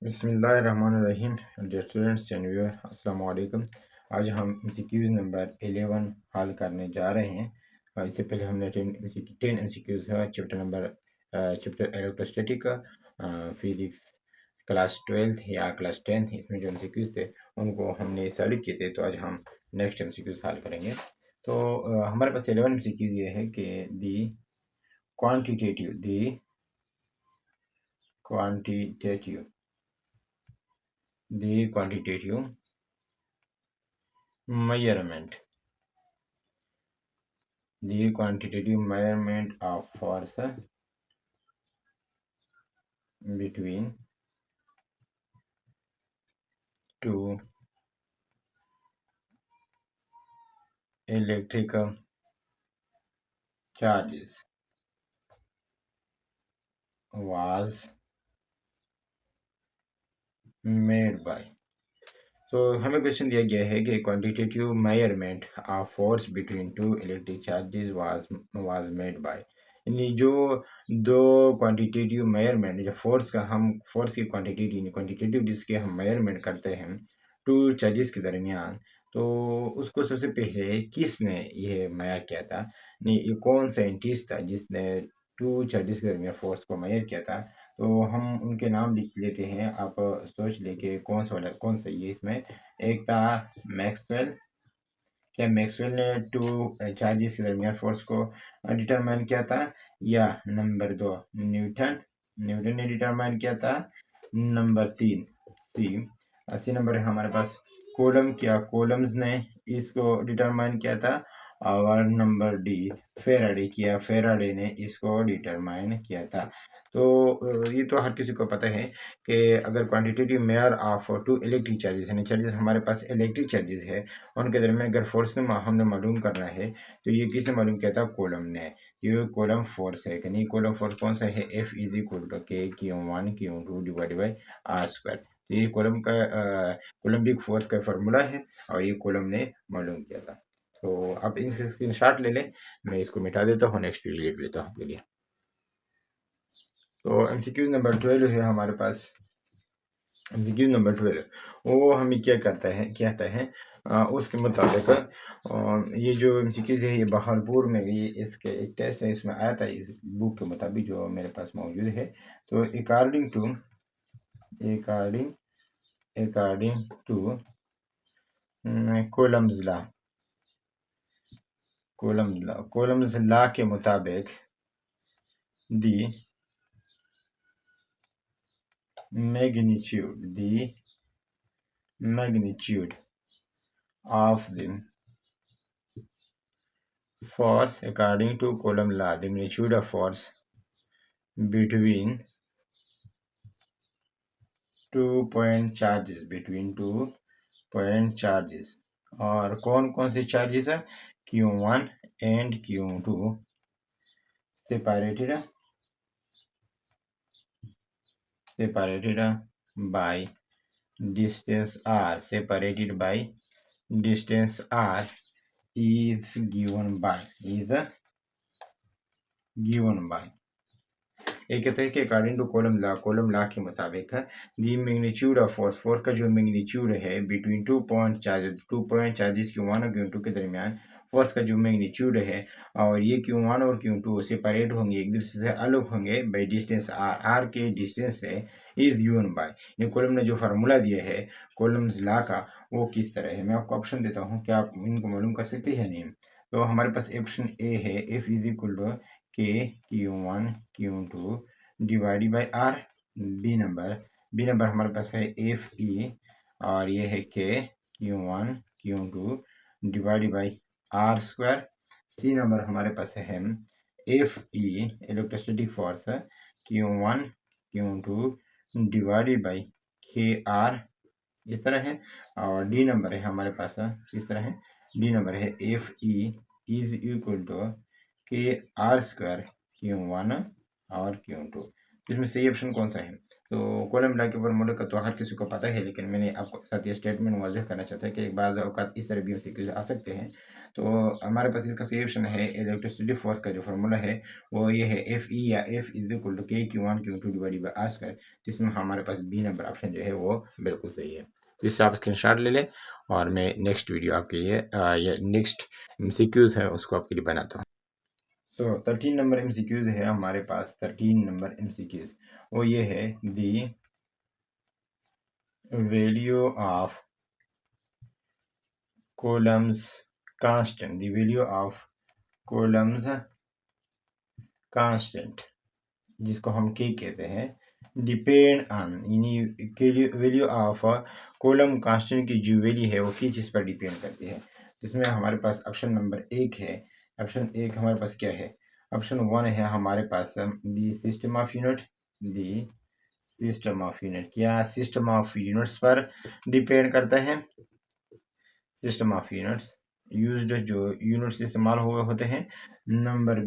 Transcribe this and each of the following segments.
बिस्मिल्लाहिर्रहमानिर्रहीम। Dear students and viewer, अस्सलाम वालेकुम। आज हम एमसीक्यूज़ नंबर 11 हल करने जा रहे हैं। इससे पहले हमने 10 एमसीक्यूज़ है चैप्टर इलेक्ट्रोस्टैटिक का, फिजिक्स क्लास 12 या क्लास 10 इसमें जो एमसीक्यूज़ थे उनको हमने सॉल्व किए थे। तो आज हम नेक्स्ट एमसीक्यूज़ हल करेंगे। तो हमारे पास 11 एमसीक्यूज़ ये है कि quantitative the quantitative measurement of force between two electrical charges was made by। तो हमें क्वेश्चन दिया गया है कि quantitative measurement of force between two electric charges was made by, यानी जो दो क्वांटिटेटिव मेजरमेंट, जो फोर्स की क्वांटिटेटिव जिसके हम मेजरमेंट करते हैं टू चार्जेस के दरमियान, तो उसको सबसे पहले किसने ये मेजर किया था, नहीं ये कौन साइंटिस्ट था जिसने टू चार्जेस के दरमियान फोर्स को मेजर किया था। तो हम उनके नाम लिख लेते हैं, आप सोच लेके कौन सा ये इसमें। एक था मैक्सवेल। क्या मैक्सवेल ने टू चार्जेस के दरमियान फोर्स को डिटरमाइन किया था? या नंबर 2 न्यूटन ने डिटरमाइन किया था। नंबर 3 सी नंबर है हमारे पास कोलम्स ने इसको डिटरमाइन किया था। और नंबर डी फेराडे ने इसको डिटरमाइन किया था। तो ये तो हर किसी को पता है कि अगर quantitative measure of two electric charges, यानी चार्जेस हमारे पास इलेक्ट्रिक चार्जेस है, उनके दरमियान अगर फोर्स हमने मालूम करना है तो ये किसने मालूम किया था? कोलम ने। ये कोलम फोर्स है, यानी कोलम फोर्स कौन सा है? F is equal to k Q1 Q2 divide by r square. तो ये कोलम्बिक फोर्स का फॉर्मूला है और ये कोलम ने मालूम किया था। तो आप इनसे स्क्रीनशॉट ले लें, मैं इसको मिटा देता हूँ, नेक्स्ट वीडियो लिख लेता हूँ आपके लिए। तो एमसीक्यूज नंबर 12 है हमारे पास। एमसीक्यूज नंबर 12 वो हमें क्या कहता है उसके मुताबिक ये जो एमसीक्यूज है ये बहारपुर में भी इसके एक टेस्ट है, इसमें आया था इस बुक के मुताबिक जो मेरे पास मौजूद है। तो अकॉर्डिंग टू कोलम्स लॉ के मुताबिक दी magnitude of the force, according to Coulomb law, the magnitude of force between two point charges, और कौन कौन से चार्जेस है? Q1 and Q2 separated by distance r, is given by एक कहते हैं कि अकॉर्डिंग टू कोलम लॉ के मुताबिक दी मैग्नीट्यूड ऑफ फोर्स का जो मैग्नीट्यूड है between two point charges Q1 और Q2 के दरमियान फोर्स का जो मैग्नीट्यूड है, और ये Q1 और Q2 सेपरेट होंगे, एक दूसरे से अलग होंगे बाई डिस्टेंस r के डिस्टेंस से, इज गिवन बाय। ये कोलम ने जो फार्मूला दिया है कोलम्स लॉ का वो किस तरह है? मैं आपको ऑप्शन देता हूँ, क्या आप इनको मालूम कर सकते हैं? नहीं। तो हमारे पास ऑप्शन ए है F is equal to k Q1 Q2 divide by r. B number हमारे पास है FE, और ये है k Q1 Q2 divide by r square. C number हमारे पास है FE electrostatic force Q1 Q2 divide by KR, इस तरह है। और डी नंबर है हमारे पास इस तरह है। डी नंबर है FE इज इक्वल टू के आर स्क्वायर Q1 और Q2। इसमें सही ऑप्शन कौन सा है? तो कॉलम मिला के फॉर्मूले का तो हर किसी को पता है, लेकिन मैंने आपको साथ ये स्टेटमेंट वाज़ेह करना चाहता है कि बाज़ औक़ात इस तरह भी एमसीक्यूज़ आ सकते हैं। तो हमारे पास इसका सही ऑप्शन है, इलेक्ट्रिसिटी फोर्स का जो फार्मूला है वो ये है, एफ ई या F is equal to k q one q two divide by r square, जिसमें हमारे पास बी नंबर ऑप्शन जो है वो बिल्कुल सही है। तो इससे आप स्क्रीनशॉट ले लें और मैं नेक्स्ट वीडियो आपके लिए ये नेक्स्ट एमसीक्यूज़ है उसको आपके लिए बनाता हूँ। तो 13 नंबर एमसीक्यूज़ है हमारे पास। 13 नंबर एमसीक्यूज़ वो ये है, the value of Coulomb's constant, the value of Coulomb's constant, जिसको हम के कहते हैं, डिपेंड ऑन, यानी वैल्यू ऑफ कोलम कांस्टेंट की जो वैल्यू है वो किस चीज़ पर डिपेंड करती है। तो इसमें हमारे पास ऑप्शन नंबर एक है। ऑप्शन एक हमारे पास क्या है? ऑप्शन वन है हमारे पास the system of unit, the system of unit, क्या सिस्टम ऑफ यूनिट्स पर डिपेंड करता है? सिस्टम ऑफ यूनिट्स यूज्ड, जो यूनिट्स इस्तेमाल हुए होते हैं। नंबर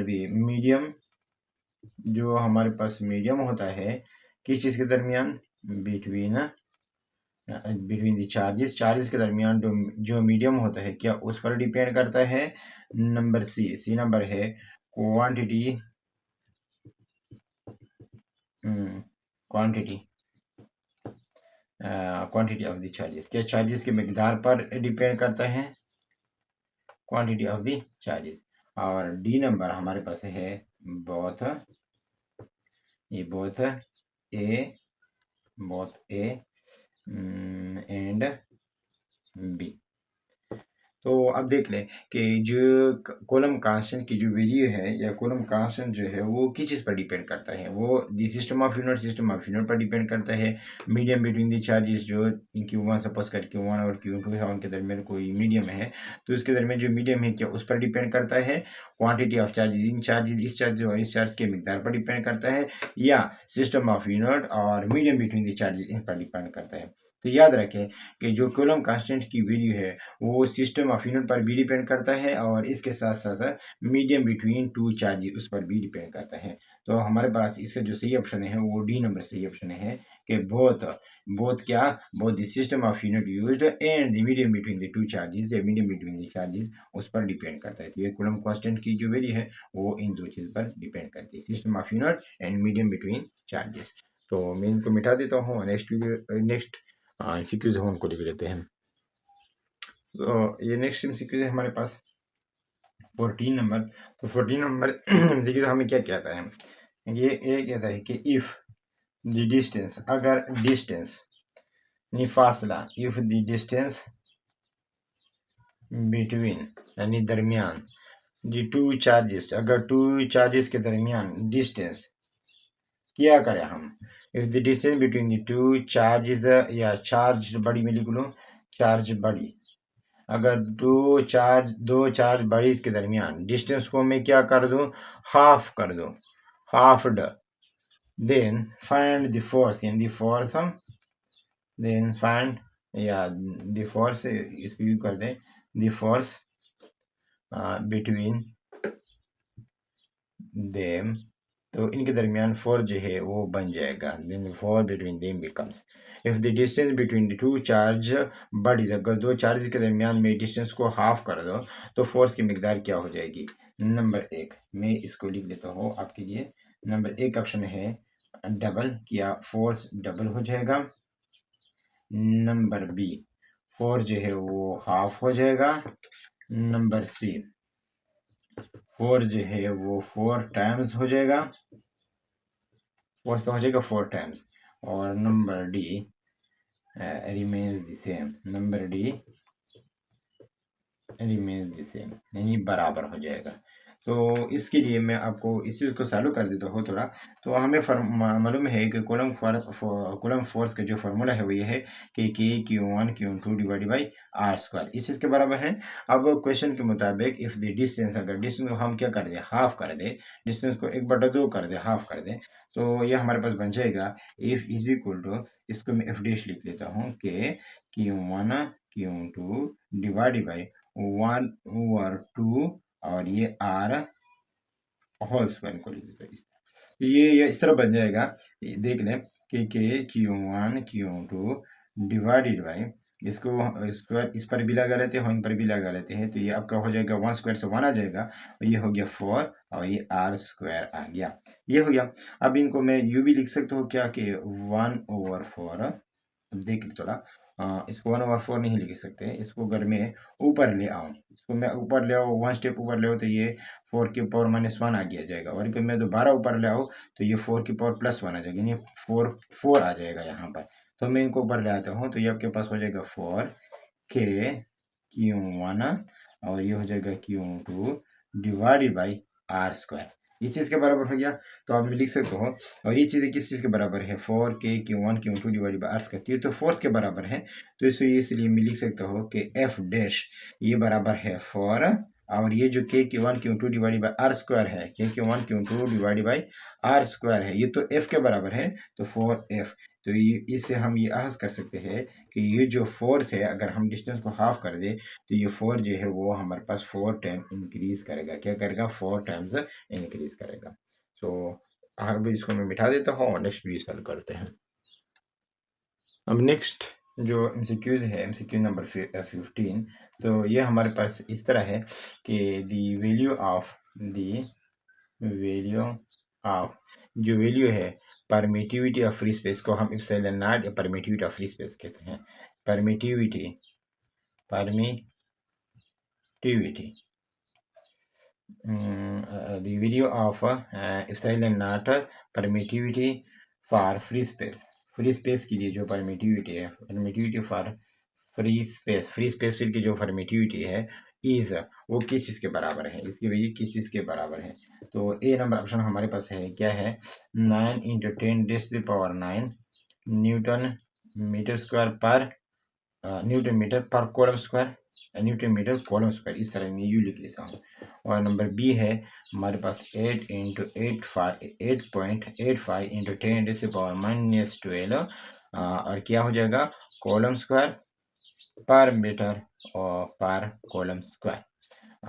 बी मीडियम, जो हमारे पास मीडियम होता है किस चीज़ के दरमियान? Between between the charges, charges के दरमियान जो मीडियम होता है क्या उस पर डिपेंड करता है? नंबर सी नंबर है quantity, quantity quantity of the charges, क्या चार्जेस के मिकदार पर डिपेंड करता है? Quantity of the charges. और डी नंबर हमारे पास है बोथ, ये बोथ ए एंड बी। तो अब देख लें कि जो कॉलम कांस्टेंट की जो वैल्यू है या कॉलम कांस्टेंट जो है वो किस चीज़ पर डिपेंड करता है? वो दी सिस्टम ऑफ यूनिट पर डिपेंड करता है। मीडियम बिटवीन दी चार्जेस, जो Q1 सपोज कर Q1 और Q2 है उनके दरमियान कोई मीडियम है, तो उसके दरमियान जो मीडियम है क्या उस पर डिपेंड करता है? Quantity of charges, in charges, इस चार्ज और इस चार्ज के मिकदार पर डिपेंड करता है, या सिस्टम ऑफ यूनिट और मीडियम बिटवीन दी चार्जेस इन पर डिपेंड करता है। तो याद रखें कि जो कॉलम कांस्टेंट की वैल्यू है वो सिस्टम ऑफ यूनिट पर भी डिपेंड करता है और इसके साथ साथ मीडियम बिटवीन टू चार्जेस उस पर भी डिपेंड करता है। तो हमारे पास इसका जो सही ऑप्शन है वो डी नंबर सही ऑप्शन है कि बोथ, क्या, both the system of unit used and the medium between the two charges, या मीडियम बिटवीन द चार्जेस उस पर डिपेंड करता है। तो ये कूलम्ब कांस्टेंट की जो वैल्यू है वो इन दो चीज़ पर डिपेंड करती है, system of unit and medium between charges. तो मैं इनको मिटा देता हूँ, नेक्स्ट एमसीक्यूज हम उनको लिख लेते हैं। तो ये नेक्स्ट एमसीक्यू है हमारे पास 14 नंबर। तो 14 नंबर एमसीक्यू हमें क्या कहता है? ये कहता है कि इफ द डिस्टेंस, अगर डिस्टेंस यानी फासला, इफ द डिस्टेंस बिटवीन यानी दरमियान द टू चार्जेस, अगर टू चार्जेस के दरमियान डिस्टेंस क्या करें हम? If the distance between the two charges, या चार्ज बड़ी में लिख लो, चार्ज बड़ी, अगर दो चार्ज बड़ी के दरमियान डिस्टेंस को मैं क्या कर दूं? हाफ कर दूं, halved, then find the force, यानी द फोर्स हम देन फाइंड, या द फोर्स इसको यूज कर दें, द फोर्स बिटवीन देम, तो इनके दरमियान फोर्स जो है वो बन जाएगा, then force between them becomes, if the distance between the two charge बड़ी, अगर दो चार्ज के दरमियान में डिस्टेंस को हाफ कर दो तो फोर्स की मिकदार क्या हो जाएगी? नंबर एक, मैं इसको लिख लेता हूँ आपके लिए। नंबर एक ऑप्शन है डबल, किया फोर्स डबल हो जाएगा। नंबर बी, फोर्स जो है वो हाफ हो जाएगा। नंबर सी, फोर जो है वो 4 टाइम्स हो जाएगा, फोर क्या हो जाएगा? 4 टाइम्स। और number D remains the same, number D remains the same, यानी बराबर हो जाएगा। तो इसके लिए मैं आपको इस चीज़ को चालू कर देता हूँ थोड़ा। तो हमें मालूम है कि कूलम्ब फोर्स का जो फार्मूला है वो ये है कि Q1 Q2 divide by r square, इस चीज़ के बराबर है। अब क्वेश्चन के मुताबिक इफ़ द डिस्टेंस, अगर डिस्टेंस को हम क्या कर दें? हाफ कर दें, डिस्टेंस को 1/2 कर दें, हाफ कर दें, तो ये हमारे पास बन जाएगा इफ इज इक्वल टू, इसको मैं एफ डैश लिख लेता हूँ कि Q1 Q2 divide by 1 over 2 और ये आर होल स्क्वायर को लिख देते हैं। ये इस तरह बन जाएगा, देख लें कि Q1 Q2 डिवाइडेड बाई, इसको स्क्वायर इस पर भी लगा लेते हैं, इन पर भी लगा लेते हैं, तो ये आपका हो जाएगा 1 स्क्वायर से 1 आ जाएगा, और ये हो गया 4 और ये R स्क्वायर आ गया, ये हो गया। अब इनको मैं यूँ भी लिख सकता हूँ क्या कि 1/4, देख थोड़ा, इसको 1/4 नहीं लिख सकते, इसको अगर मैं ऊपर ले आऊँ, इसको मैं ऊपर ले आऊँ, 1 स्टेप ऊपर ले आऊँ, तो ये 4 की पावर -1 आ गया जाएगा, और अगर मैं दोबारा ऊपर ले आऊँ तो ये 4 की पावर +1 आ जाएगी, यानी 4 आ जाएगा यहाँ पर। तो मैं इनको ऊपर ले आता हूँ, तो ये आपके पास हो जाएगा 4 Q1 और ये हो जाएगा Q2 divided by R square, इस चीज़ के बराबर हो गया। तो आप लिख सकते हो, और ये चीज़ें किस चीज़ के बराबर है, 4Q1 Q2 divided by R square, ये तो फोर्स के बराबर है, तो इसलिए मैं लिख सकता हूँ कि F डैश ये बराबर है 4, और ये जो Q1 Q2 divided by R square है, Q1 Q2 divided by R square है, ये तो F के बराबर है, तो 4F। तो ये इससे हम ये आस कर सकते हैं कि ये जो फोर्स है, अगर हम डिस्टेंस को हाफ कर दे, तो ये 4 जो है वो हमारे पास 4 टाइम इंक्रीज करेगा, क्या करेगा, 4 टाइम्स इंक्रीज करेगा। सो अब इसको मैं मिटा देता हूँ और नेक्स्ट भी सॉल्व करते हैं। अब नेक्स्ट जो एमसीक्यूज है, एमसीक्यू नंबर 15, तो ये हमारे पास इस तरह है कि जो वैल्यू है परमिटिविटी ऑफ फ्री स्पेस को हम एप्सिलॉन नॉट या परमिटिविटी ऑफ फ्री स्पेस कहते हैं। Permittivity the value of epsilon naught permittivity for free space, free space के लिए जो परमिटिविटी है, परमिटिविटी फॉर फ्री स्पेस की जो परमिटिविटी है इज, वो किस चीज़ के बराबर है, इसकी वैल्यू किस चीज़ के बराबर है। तो ए नंबर ऑप्शन हमारे पास है, क्या है, 9 × 10⁻⁹ newton metre square per newton metre per coulomb square, newton metre coulomb square, इस तरह मैं यू लिख लेता हूँ। और नंबर बी है हमारे पास 8 × 8.85 × 10⁻⁻12 और क्या हो जाएगा, कॉलम स्क्वायर पर मीटर और पर कॉलम स्क्वायर।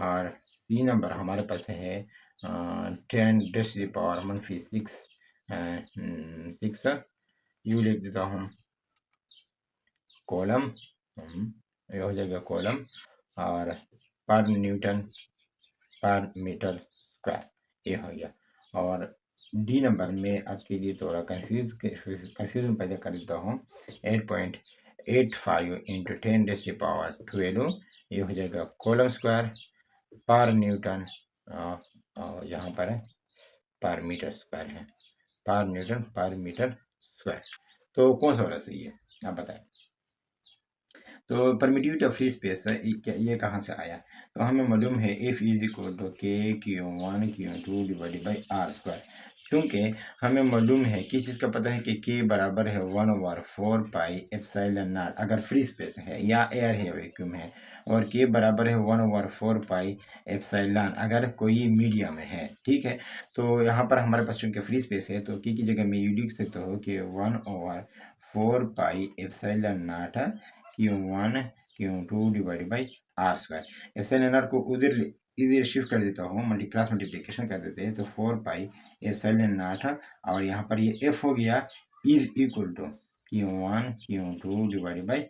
और सी नंबर हमारे पास है 10⁻⁻6 यू लिख देता हूँ, कॉलम, ये हो जाएगा कॉलम, और पर न्यूटन पर मीटर स्क्वायर, ये हो गया। और डी नंबर में आपके लिए थोड़ा कंफ्यूजन पैदा कर देता हूँ, 8.85 × 10⁻12 ये हो जाएगा कॉलम स्क्वायर पर न्यूटन, यहाँ पर है पर मीटर स्क्वायर है, पर न्यूटन पर मीटर स्क्वायर। तो कौन सा वाला सही है, आप बताएं। तो परमिटिविटी ऑफ फ्री स्पेस ये कहाँ से आया, तो हमें मालूम है F is equal to Q1 Q2 divided by R square. चूँकि हमें मालूम है किस चीज़ का पता है कि K बराबर है 1/4 पाई एप्सिलॉन नॉट अगर फ्री स्पेस है या एयर है, वैक्यूम है, और K बराबर है 1/4 पाई एप्सिलॉन अगर कोई मीडियम है, ठीक है। तो यहाँ पर हमारे पास चूँकि फ्री स्पेस है, तो K की जगह मैं यू लिख सकता हूँ कि 1/4 pi epsilon not Q1 Q2 divided by R square. Epsilon not को इधर शिफ्ट कर देता हूँ, क्लास मल्टीप्लिकेशन कर देते हैं, तो 4 पाई एप्सिलॉन नॉट, और यहाँ पर ये F हो गया is equal to Q1 Q2 divided by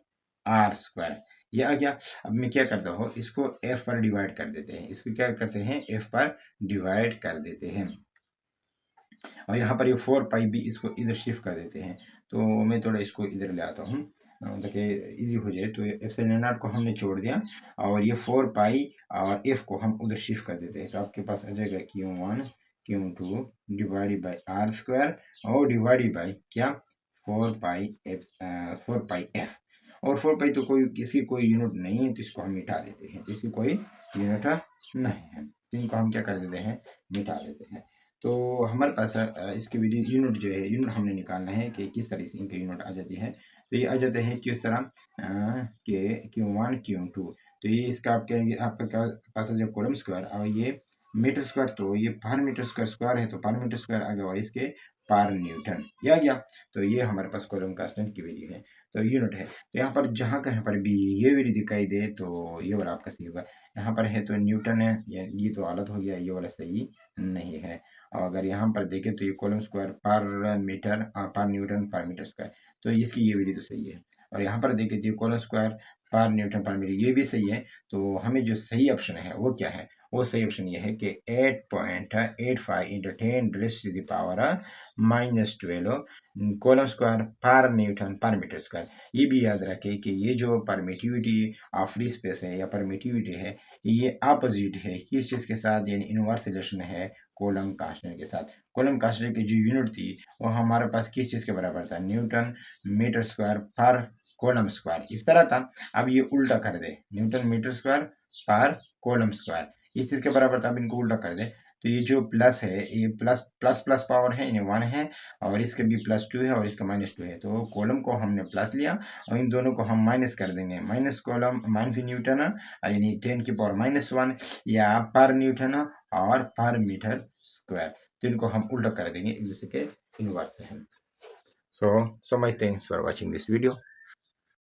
R square, ये आ गया। अब मैं क्या करता हूँ, इसको F पर डिवाइड कर देते हैं, इसको क्या करते हैं, F पर डिवाइड कर देते हैं, और यहाँ पर ये 4 पाई भी इसको इधर शिफ्ट कर देते हैं। तो मैं थोड़ा इसको इधर ले आता हूँ ताकि इजी हो जाए। तो एप्सिलॉन नॉट को हमने छोड़ दिया, और ये 4 पाई और F को हम उधर शिफ्ट कर देते हैं, तो आपके पास आ जाएगा Q1 Q2 divided by R square और डिवाइडेड बाई क्या 4 पाई F, और 4 पाई तो इसकी कोई यूनिट नहीं है, तो इसको हम मिटा देते हैं, तो इसकी कोई यूनिट नहीं है, तो इनको हम क्या कर देते हैं, मिटा देते हैं। तो हमारे पास इसके वीडियो यूनिट जो है, यूनिट हमने निकालना है कि किस तरह से इनकी यूनिट आ जाती है। तो ये आ जाते हैं किस तरह के Q1 Q2, तो ये इसका आपके पास जब कॉलम स्क्वायर और ये मीटर स्क्वायर, तो ये पर मीटर स्क्वायर है, तो पर मीटर स्क्वायर आ गया, और इसके पर न्यूटन ये आ गया। तो ये हमारे पास कॉलम कांस्टेंट की वैल्यू है, तो यूनिट है। तो यहाँ पर जहाँ कहीं पर भी ये वैल्यू दिखाई दे, तो ये वाला आपका सही होगा। यहाँ पर है तो न्यूटन है, ये तो गलत हो गया, ये वाला सही नहीं है। और अगर यहाँ पर देखें तो ये कॉलम स्क्वायर पर मीटर पर न्यूटन पर मीटर स्क्वायर, तो इसकी ये वैल्यू तो सही है। और यहाँ पर देखें तो ये कॉलम स्क्वायर पर न्यूटन पर मीटर ये भी सही है। तो हमें जो सही ऑप्शन है वो क्या है, वो सही ऑप्शन ये है कि 8.85 into 10⁻⁻12 column square per Newton पर मीटर स्क्वायर। ये भी याद रखें कि ये जो परमिटिविटी ऑफ फ्री स्पेस है या परमिटिविटी है, ये अपोजिट है किस चीज़ के साथ, यानी इनवर्स रिलेशन है कॉलम कांस्टेंट के साथ। कॉलम कांस्टेंट की जो यूनिट थी वो हमारे पास किस चीज़ के बराबर था, न्यूटन मीटर स्क्वायर पर कॉलम स्क्वायर, इस तरह था। अब ये उल्टा कर दे, न्यूटन मीटर स्क्वायर पर कॉलम स्क्वायर इस चीज़ के बराबर था। अब इनको उल्टा कर दे तो ये जो प्लस है ये प्लस प्लस प्लस पावर है, यानी 1 है, और इसके भी +2 है और इसका -2 है। तो कॉलम को हमने प्लस लिया और इन दोनों को हम माइनस कर देंगे। माइनस कॉलम माइनस न्यूटन यानी 10⁻⁻1 या पर न्यूटन और पर मीटर स्क्वायर, तो इनको हम उल्टा कर देंगे, एक दूसरे के इनवर्स है। So much thanks for watching this video.